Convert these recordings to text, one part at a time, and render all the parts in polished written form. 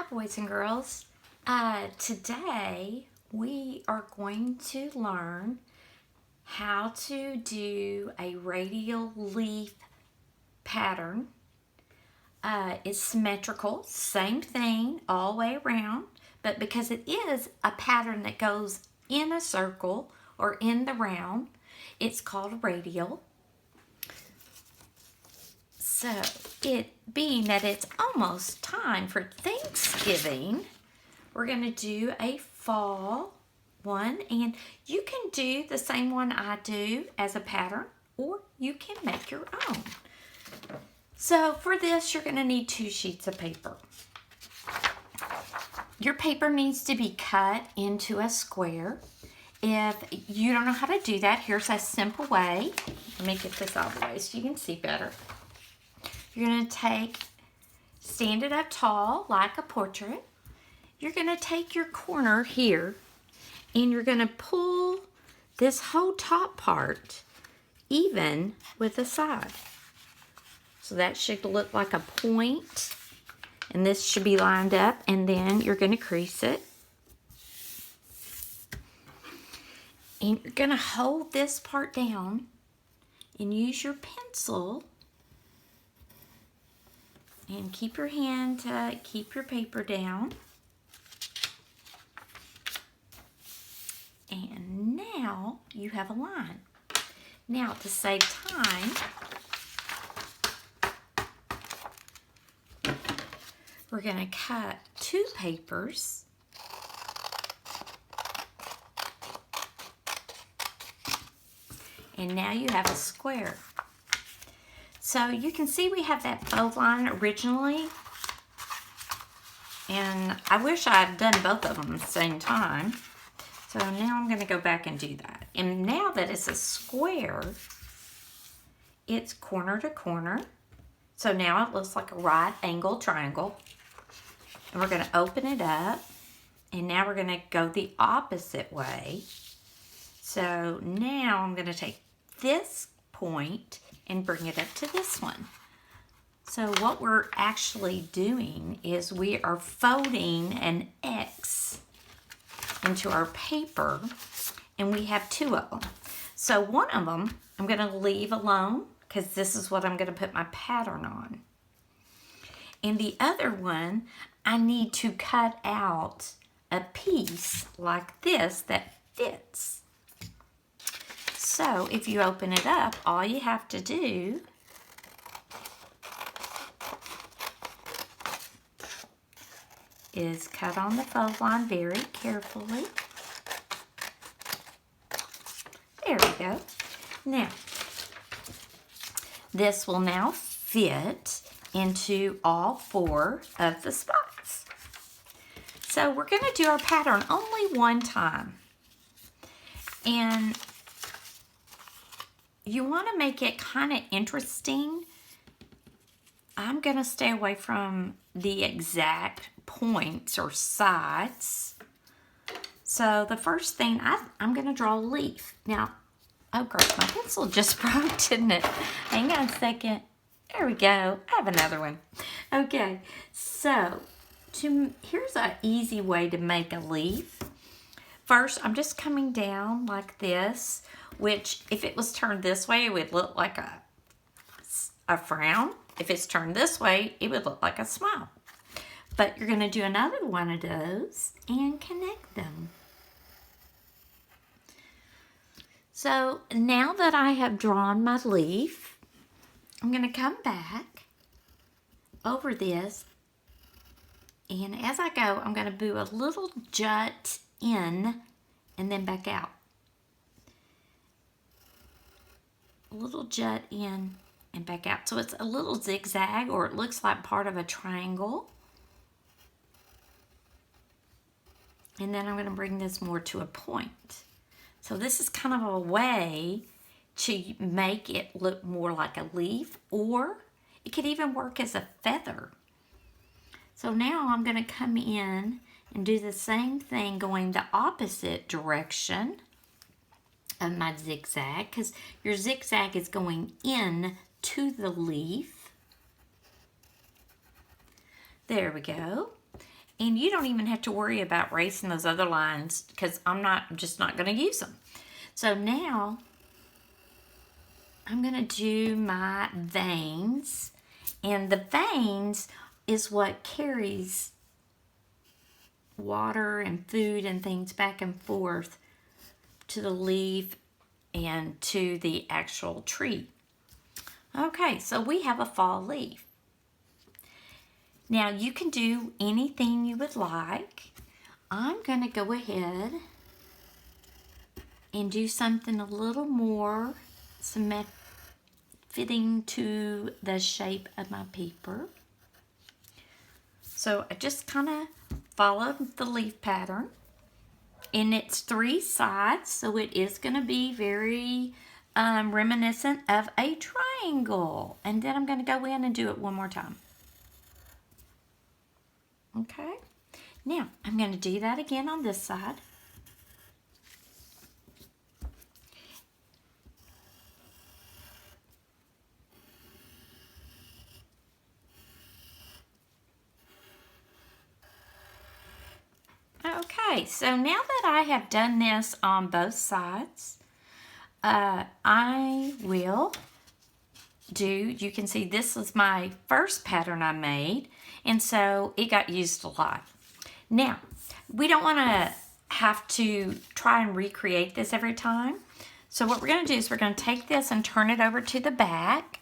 Hi boys and girls. Today we are going to learn how to do a radial leaf pattern. It's symmetrical, same thing all the way around, but because it is a pattern that goes in a circle or in the round, it's called radial. So, it being that it's almost time for Thanksgiving, we're going to do a fall one. And you can do the same one I do as a pattern, or you can make your own. So, for this, you're going to need 2 sheets of paper. Your paper needs to be cut into a square. If you don't know how to do that, here's a simple way. Let me get this out of the way so you can see better. You're going to stand it up tall like a portrait. You're going to take your corner here and you're going to pull this whole top part even with the side. So that should look like a point, and this should be lined up, and then you're going to crease it. And you're going to hold this part down and use your pencil. And keep your hand to keep your paper down. And now you have a line. Now to save time, we're going to cut 2 papers. And now you have a square. So you can see we have that bow line originally, and I wish I had done both of them at the same time. So now I'm going to go back and do that. And now that it's a square, it's corner to corner. So now it looks like a right angle triangle. And we're going to open it up, and now we're going to go the opposite way. So now I'm going to take this point and bring it up to this one. So what we're actually doing is we are folding an X into our paper, and we have 2 of them. So one of them I'm going to leave alone because this is what I'm going to put my pattern on. And the other one, I need to cut out a piece like this that fits. So if you open it up, all you have to do is cut on the fold line very carefully. There we go. Now, this will now fit into all 4 of the spots. So we're going to do our pattern only one time. And you want to make it kind of interesting. I'm going to stay away from the exact points or sides. So the first thing, I'm going to draw a leaf. Now, oh great, my pencil just broke, didn't it? Hang on a second. There we go. I have another one. Okay, so here's an easy way to make a leaf. First, I'm just coming down like this, which if it was turned this way, it would look like a frown. If it's turned this way, it would look like a smile. But you're going to do another one of those and connect them. So now that I have drawn my leaf, I'm going to come back over this. And as I go, I'm going to do a little jut in and then back out. A little jut in and back out. So it's a little zigzag, or it looks like part of a triangle. And then I'm going to bring this more to a point. So this is kind of a way to make it look more like a leaf, or it could even work as a feather. So now I'm going to come in and do the same thing going the opposite direction of my zigzag, because your zigzag is going in to the leaf. There we go. And you don't even have to worry about erasing those other lines because I'm just not going to use them. So now I'm going to do my veins. And the veins is what carries water and food and things back and forth to the leaf and to the actual tree. Okay, so we have a fall leaf. Now you can do anything you would like. I'm going to go ahead and do something a little more fitting to the shape of my paper. So I just kind of followed the leaf pattern. And it's 3 sides, so it is going to be very reminiscent of a triangle. And then I'm going to go in and do it one more time. Okay. Now, I'm going to do that again on this side. Okay, so now that I have done this on both sides, I will you can see this is my first pattern I made, and so it got used a lot. Now, we don't want to have to try and recreate this every time. So what we're going to do is we're going to take this and turn it over to the back,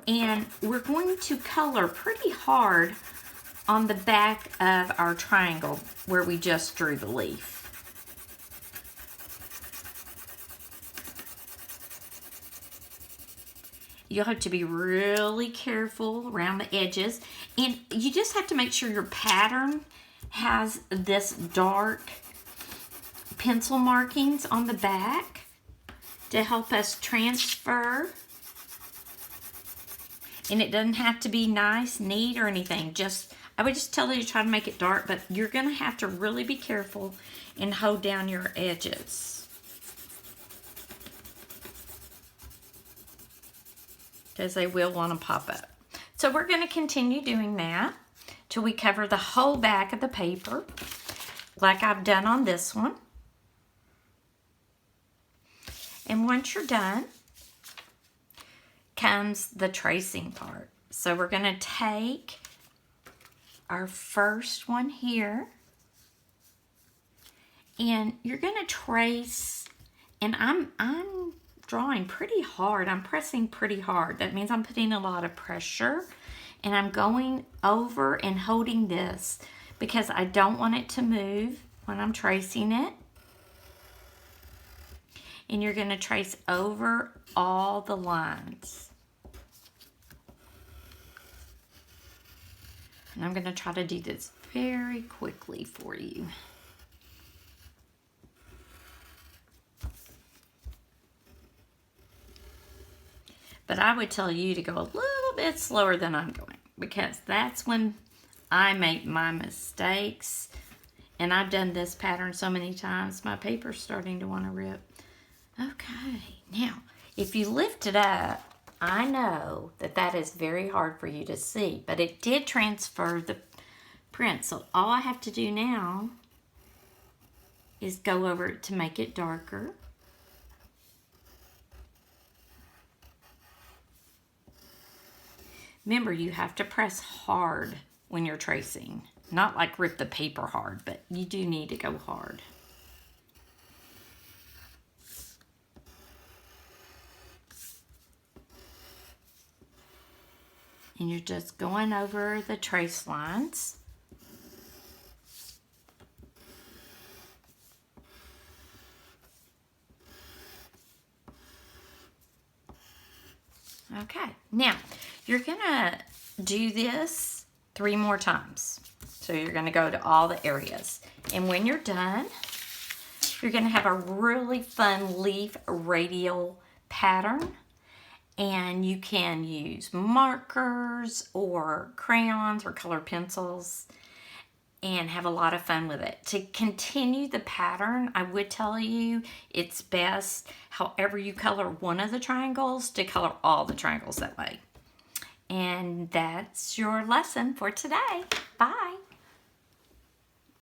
and we're going to color pretty hard on the back of our triangle where we just drew the leaf. You'll have to be really careful around the edges, and you just have to make sure your pattern has this dark pencil markings on the back to help us transfer. And it doesn't have to be nice, neat, or anything. I would just tell you to try to make it dark, but you're going to have to really be careful and hold down your edges, because they will want to pop up. So we're going to continue doing that till we cover the whole back of the paper, like I've done on this one. And once you're done, comes the tracing part. So we're going to take our first one here, and you're going to trace, and I'm drawing pretty hard. I'm pressing pretty hard. That means I'm putting a lot of pressure, and I'm going over and holding this because I don't want it to move when I'm tracing it. And you're going to trace over all the lines. And I'm going to try to do this very quickly for you. But I would tell you to go a little bit slower than I'm going, because that's when I make my mistakes. And I've done this pattern so many times, my paper's starting to want to rip. Okay, now, if you lift it up, I know that that is very hard for you to see, but it did transfer the print. So all I have to do now is go over it to make it darker. Remember, you have to press hard when you're tracing. Not like rip the paper hard, but you do need to go hard. And you're just going over the trace lines. Okay, now you're gonna do this 3 more times. So you're gonna go to all the areas. And when you're done, you're gonna have a really fun leaf radial pattern. And you can use markers or crayons or colored pencils and have a lot of fun with it. To continue the pattern, I would tell you it's best, however you color one of the triangles, to color all the triangles that way. And that's your lesson for today. Bye.